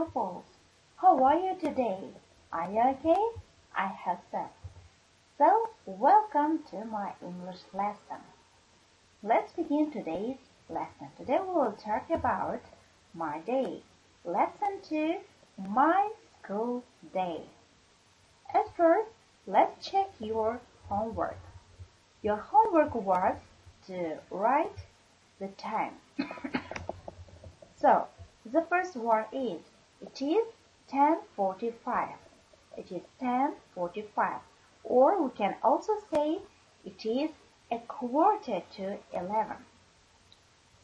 pupils. How are you today? Are you okay? I hope so. So, welcome to my English lesson. Let's begin today's lesson. Today we will talk about my day. Lesson 2, my school day. At first, let's check your homework. Your homework was to write the time. So, the first one is, it is 10:45. It is 10:45. Or we can also say, it is 10:45.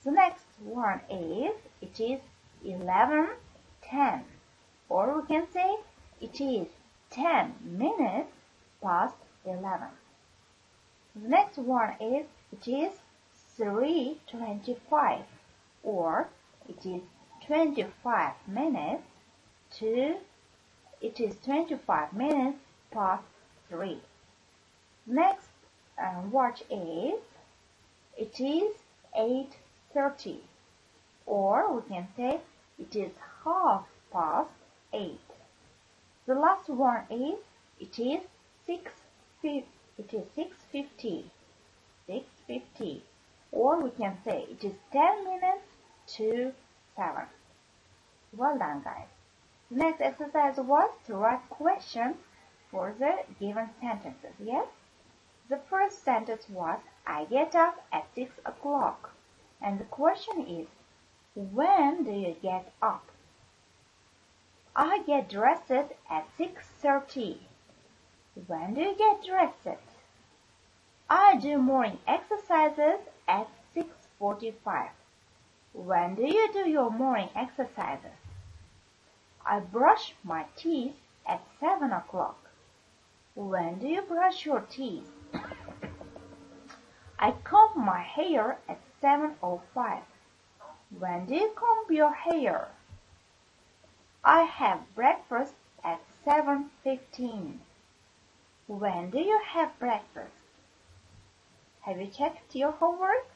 The next one is, it is 11:10. Or we can say, it is 10 minutes past 11. The next one is, it is 3:25. Or it is 25 minutes past 3. Next watch is, it is 8:30. Or we can say, it is 8:30. The last one is, it is 6:50. 6:50. Or we can say, it is 10 minutes to 7. Well done, guys. The next exercise was to write questions for the given sentences, yes? The first sentence was, I get up at 6 o'clock. And the question is, when do you get up? I get dressed at 6:30. When do you get dressed? I do morning exercises at 6:45. When do you do your morning exercises? I brush my teeth at 7 o'clock. When do you brush your teeth? I comb my hair at 7:05. When do you comb your hair? I have breakfast at 7:15. When do you have breakfast? Have you checked your homework?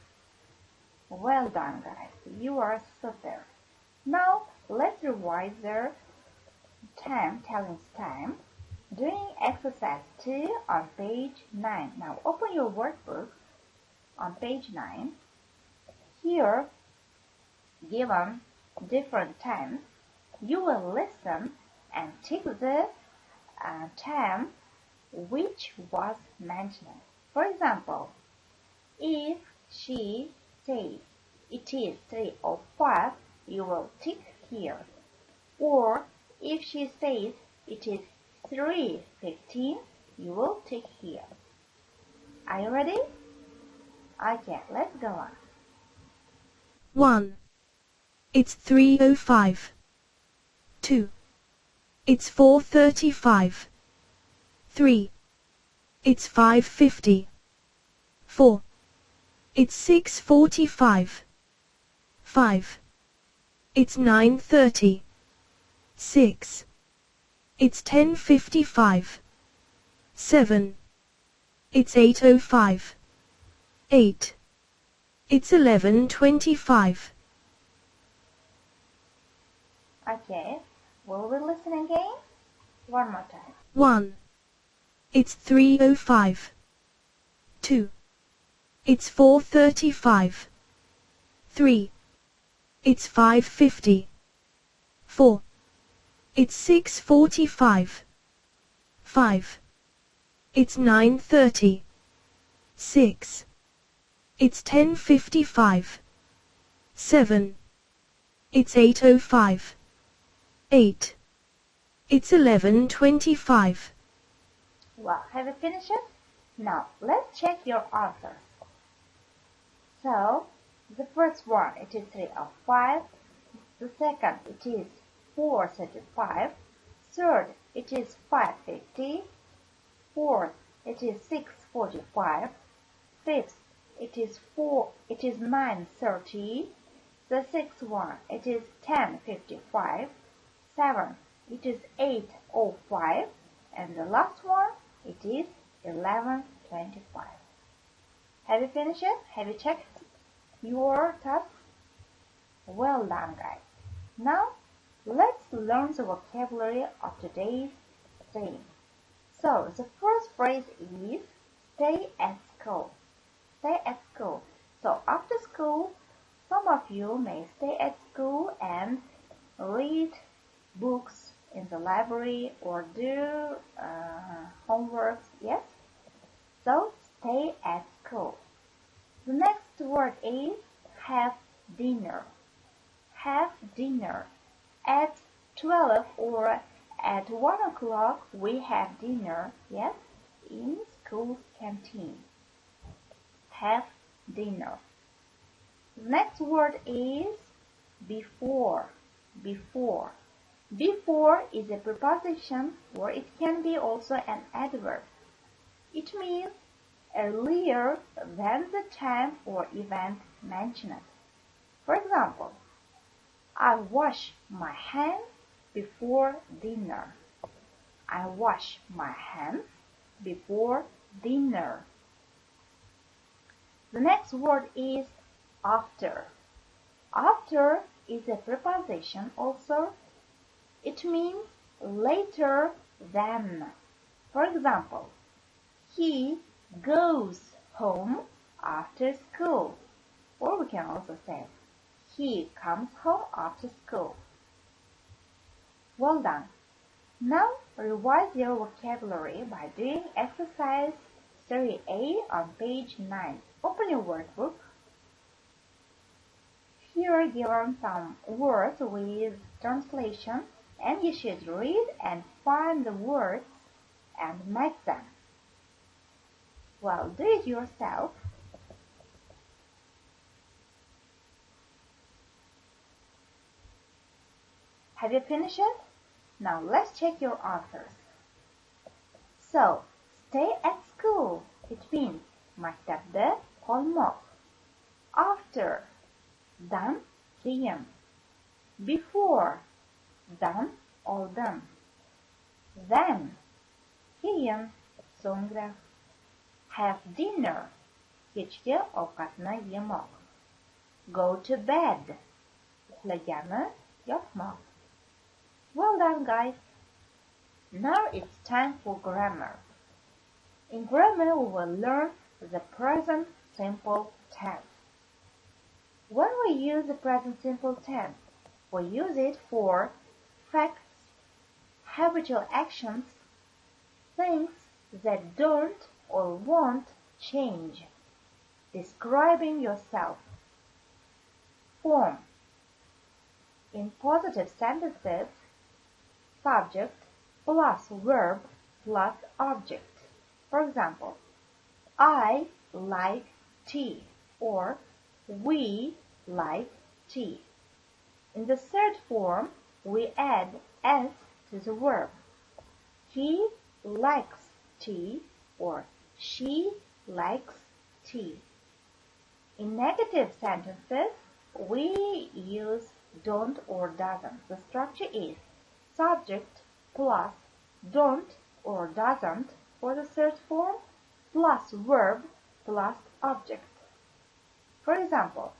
Well done, guys. You are super. Now, let's revise the telling time. Doing exercise 2 on page 9. Now, open your workbook on page 9. Here, given different times, you will listen and tick the time which was mentioned. For example, if she says it is 3:05, you will tick here. Or if she says it is 3:15, you will tick here. Are you ready? Okay, let's go on. 1. It's 3:05. 2. It's 4:35. 3. It's 5:50. 4. It's 6:45. 5. It's 9:30. 6. It's 10:55. 7. It's 8:05. 8. It's 11:25. Okay, will we listen again? One more time. 1. It's 3:05. 2. It's 4:35. 3. It's 5:50. 4. It's 6:45. 5. It's 9:30. 6. It's 10:55. 7. It's 8:05. 8. It's 11:25. Well, have you finished it? Now, let's check your answers. So, the first one, it is 3:05. The second, it is 4:35. Third, it is 5:50. Fourth, it is 6:45. Fifth, it is 9:30. The sixth one, it is 10:55. Seventh, it is 8:05. And the last one, it is 11:25. Have you finished it? Have you checked your task? Well done, guys. Now, Let's learn the vocabulary of today's saying. So, the first phrase is stay at school. Stay at school. So, after school, some of you may stay at school and read books in the library or do homework. Yes? So, stay at school. The next word is have dinner. Have dinner. At 12 or at 1 o'clock we have dinner, yes, in school's canteen. Have dinner. The next word is before. Before. Before is a preposition or it can be also an adverb. It means earlier than the time or event mentioned. For example, I wash my hands before dinner. I wash my hands before dinner. The next word is after. After is a preposition also. It means later than. For example, he goes home after school. Or we can also say, he comes home after school. Well done. Now revise your vocabulary by doing exercise 3A on page 9. Open your workbook. Here are given some words with translation, and you should read and find the words and match them. Well, do it yourself. Have you finished it? Now let's check your answers. So, stay at school. It means maktabda qolmoq. After, dan keyin. Before, dan oldin. Then, keyin, so'ngra. Have dinner. Kechki ovqatni yemoq. Go to bed. Uxlagani yotmoq. Well done, guys. Now it's time for grammar. In grammar, we will learn the present simple tense. When we use the present simple tense, we use it for facts, habitual actions, things that don't or won't change. Describing yourself. Form. In positive sentences, subject plus verb plus object. For example, I like tea or we like tea. In the third form, we add s to the verb. He likes tea or she likes tea. In negative sentences, we use don't or doesn't. The structure is subject plus don't or doesn't for the third form plus verb plus object. For example,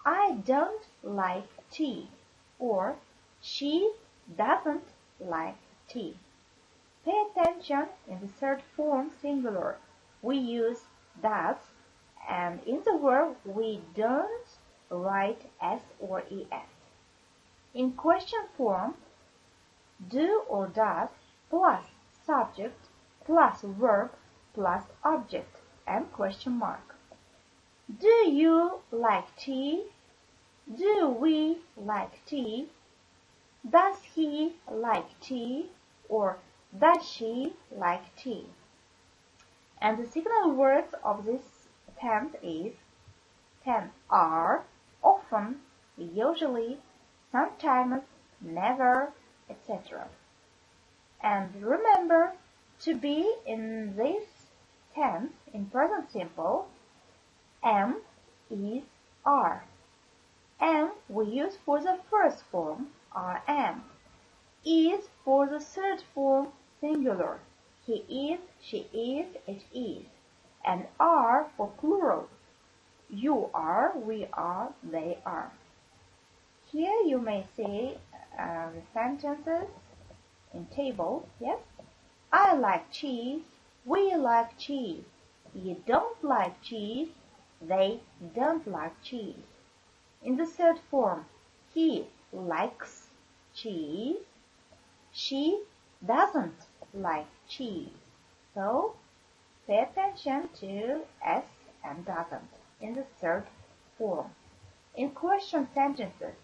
I don't like tea or she doesn't like tea. Pay attention, in the third form singular we use does, and in the verb we don't write s or es. In question form, do or does plus subject plus verb plus object and question mark. Do you like tea? Do we like tea? Does he like tea? Or does she like tea? And the signal words of this tense is are, often, usually, sometimes, never, etc. And remember, to be in this tense, in present simple, am, is, are. Am we use for the first form, am. Is for the third form, singular. He is, she is, it is. And are for plural. You are, we are, they are. Here you may see the sentences in table. Yes, I like cheese. We like cheese. You don't like cheese. They don't like cheese. In the third form, he likes cheese. She doesn't like cheese. So pay attention to S and doesn't in the third form. In question sentences,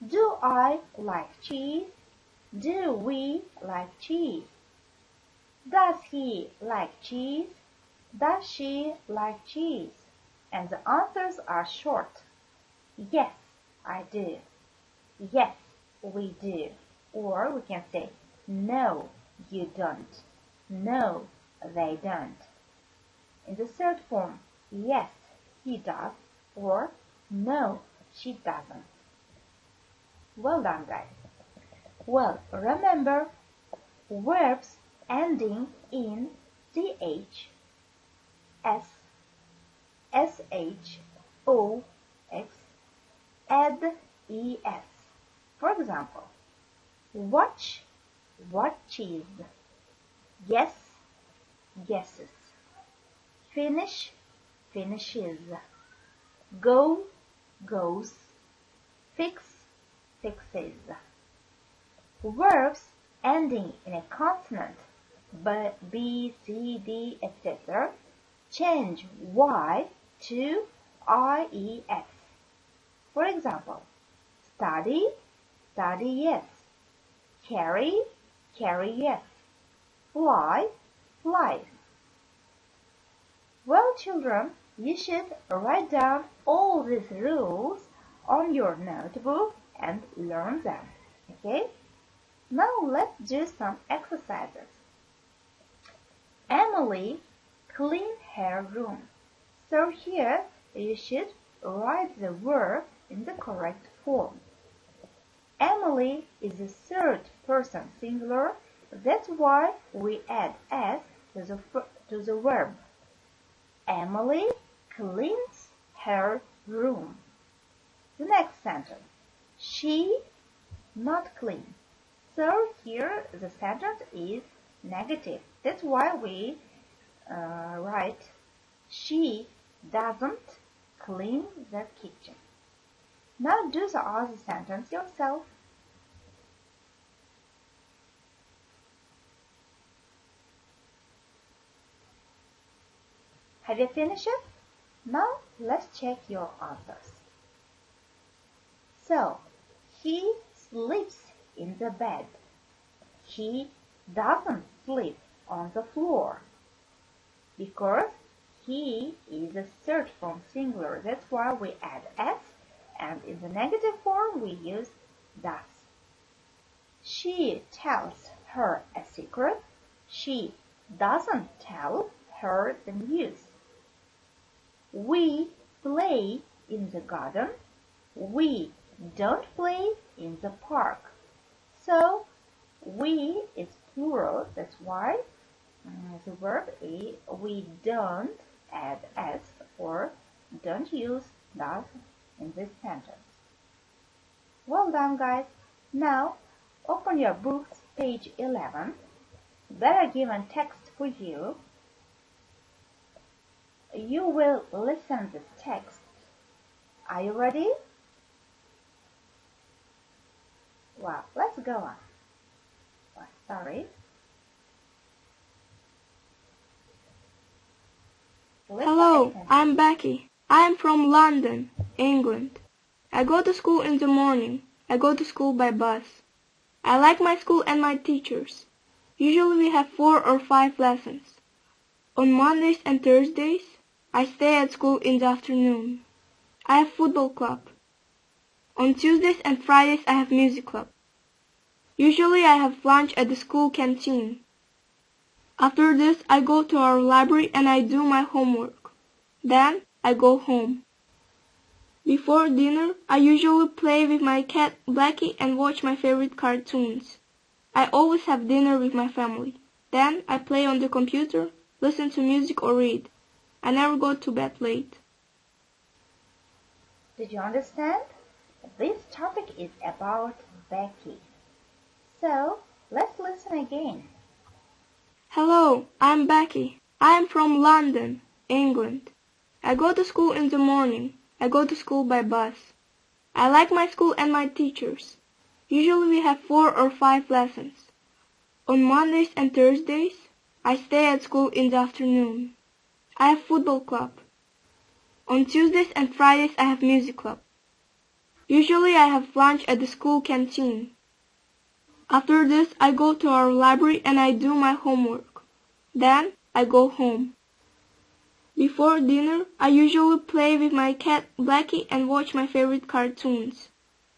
do I like cheese? Do we like cheese? Does he like cheese? Does she like cheese? And the answers are short. Yes, I do. Yes, we do. Or we can say, no, you don't. No, they don't. In the third form, yes, he does, or no, she doesn't. Well done, guys. Well, remember, verbs ending in CH, S, SH, OX, add ES. For example, watch, watches, guess, guesses, finish, finishes, go, goes, fix, fixes. Verbs ending in a consonant B, C, D, etc. change Y to IES. For example, study, study yes. Carry, carry yes. Fly, flies. Well, children, you should write down all these rules on your notebook and learn them. Okay? Now let's do some exercises. Emily cleaned her room. So here you should write the verb in the correct form. Emily is the third person singular. That's why we add S to the verb. Emily cleans her room. The next sentence. She not clean. So here the sentence is negative. That's why we write she doesn't clean the kitchen. Now do the other sentence yourself. Have you finished it? Now let's check your answers. So, he sleeps in the bed. He doesn't sleep on the floor because he is a third form singular. That's why we add S, and in the negative form we use does. She tells her a secret. She doesn't tell her the news. We play in the garden. We don't play in the park. So we is plural. That's why the verb is we don't add S or don't use does in this sentence. Well done, guys. Now open your books, page 11. There are given text for you. You will listen this text. Are you ready? Well, let's go on. Oh, sorry. Hello, I'm Becky. I'm from London, England. I go to school in the morning. I go to school by bus. I like my school and my teachers. Usually we have 4 or 5 lessons. On Mondays and Thursdays, I stay at school in the afternoon. I have football club. On Tuesdays and Fridays I have music club. Usually I have lunch at the school canteen. After this I go to our library and I do my homework. Then I go home. Before dinner I usually play with my cat Blackie and watch my favorite cartoons. I always have dinner with my family. Then I play on the computer, listen to music or read. I never go to bed late. Did you understand? This topic is about Becky. So, let's listen again. Hello, I'm Becky. I'm from London, England. I go to school in the morning. I go to school by bus. I like my school and my teachers. Usually we have 4 or 5 lessons. On Mondays and Thursdays, I stay at school in the afternoon. I have football club. On Tuesdays and Fridays I have music club. Usually I have lunch at the school canteen. After this I go to our library and I do my homework. Then I go home. Before dinner I usually play with my cat Blackie and watch my favorite cartoons.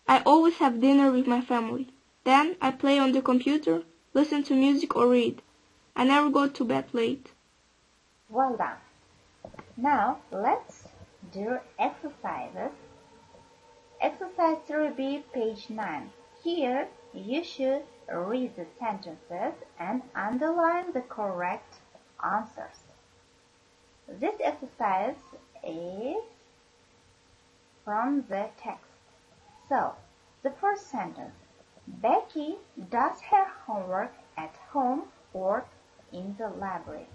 I always have dinner with my family. Then I play on the computer, listen to music or read. I never go to bed late. Well done. Now let's do exercises. Exercise 3B, page 9. Here you should read the sentences and underline the correct answers. This exercise is from the text. So, the first sentence. Becky does her homework at home or in the library.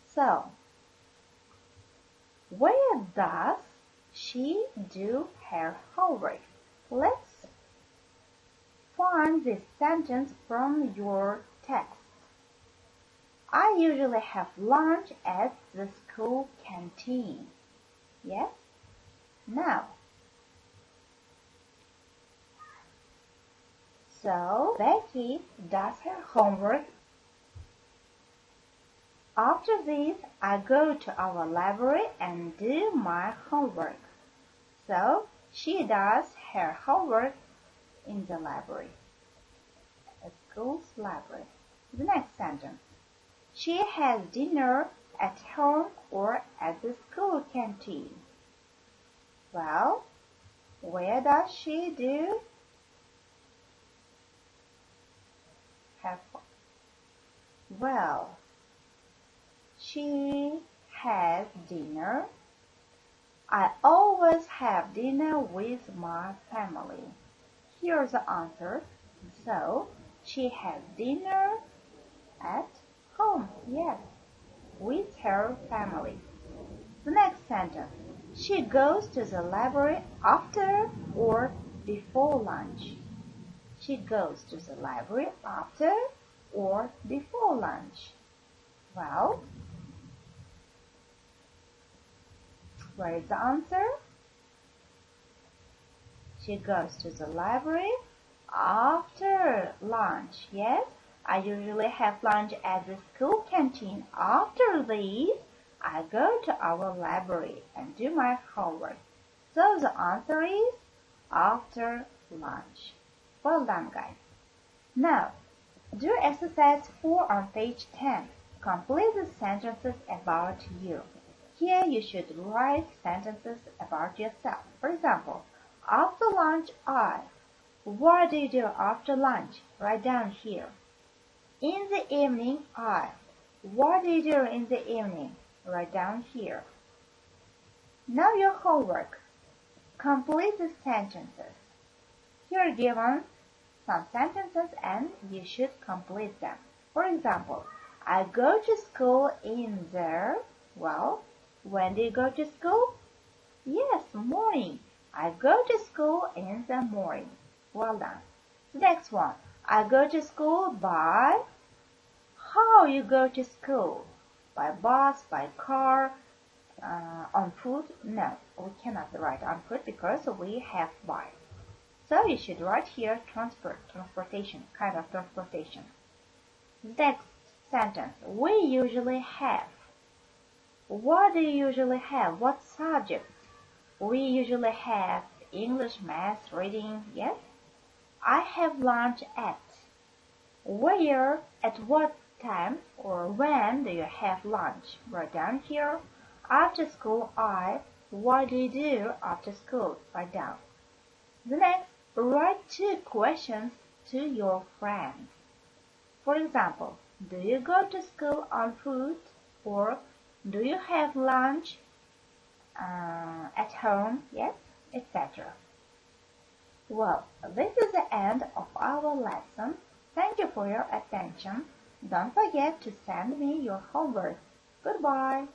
So, where does she do her homework? Let's find this sentence from your text. I usually have lunch at the school canteen. Yes? Now, so Becky does her homework. After this, I go to our library and do my homework. So, she does her homework in the library, a school's library. The next sentence. She has dinner at home or at the school canteen. Well, where does she do her homework? Well, she has dinner. I always have dinner with my family. Here's the answer. So, she has dinner at home, yes, with her family. The next sentence. She goes to the library after or before lunch. She goes to the library after or before lunch. Well, where is the answer? She goes to the library after lunch. Yes, I usually have lunch at the school canteen. After this, I go to our library and do my homework. So the answer is after lunch. Well done, guys. Now, do exercise 4 on page 10. Complete the sentences about you. Here you should write sentences about yourself. For example, after lunch I. What do you do after lunch? Write down here. In the evening I. What do you do in the evening? Write down here. Now your homework. Complete the sentences. Here are given some sentences and you should complete them. For example, I go to school in the, well, when do you go to school? Yes, morning. I go to school in the morning. Well done. The next one. I go to school by, how you go to school? By bus, by car, on foot? No, we cannot write on foot because we have by. So you should write here transportation, kind of transportation. Next sentence. We usually have. What do you usually have? What subjects? We usually have English, math, reading, yes? I have lunch at. Where, at what time or when do you have lunch? Write down here. After school, I. What do you do after school? Write down. The next, write 2 questions to your friends. For example, do you go to school on foot? Or do you have lunch at home? Yes, etc. Well, this is the end of our lesson. Thank you for your attention. Don't forget to send me your homework. Goodbye.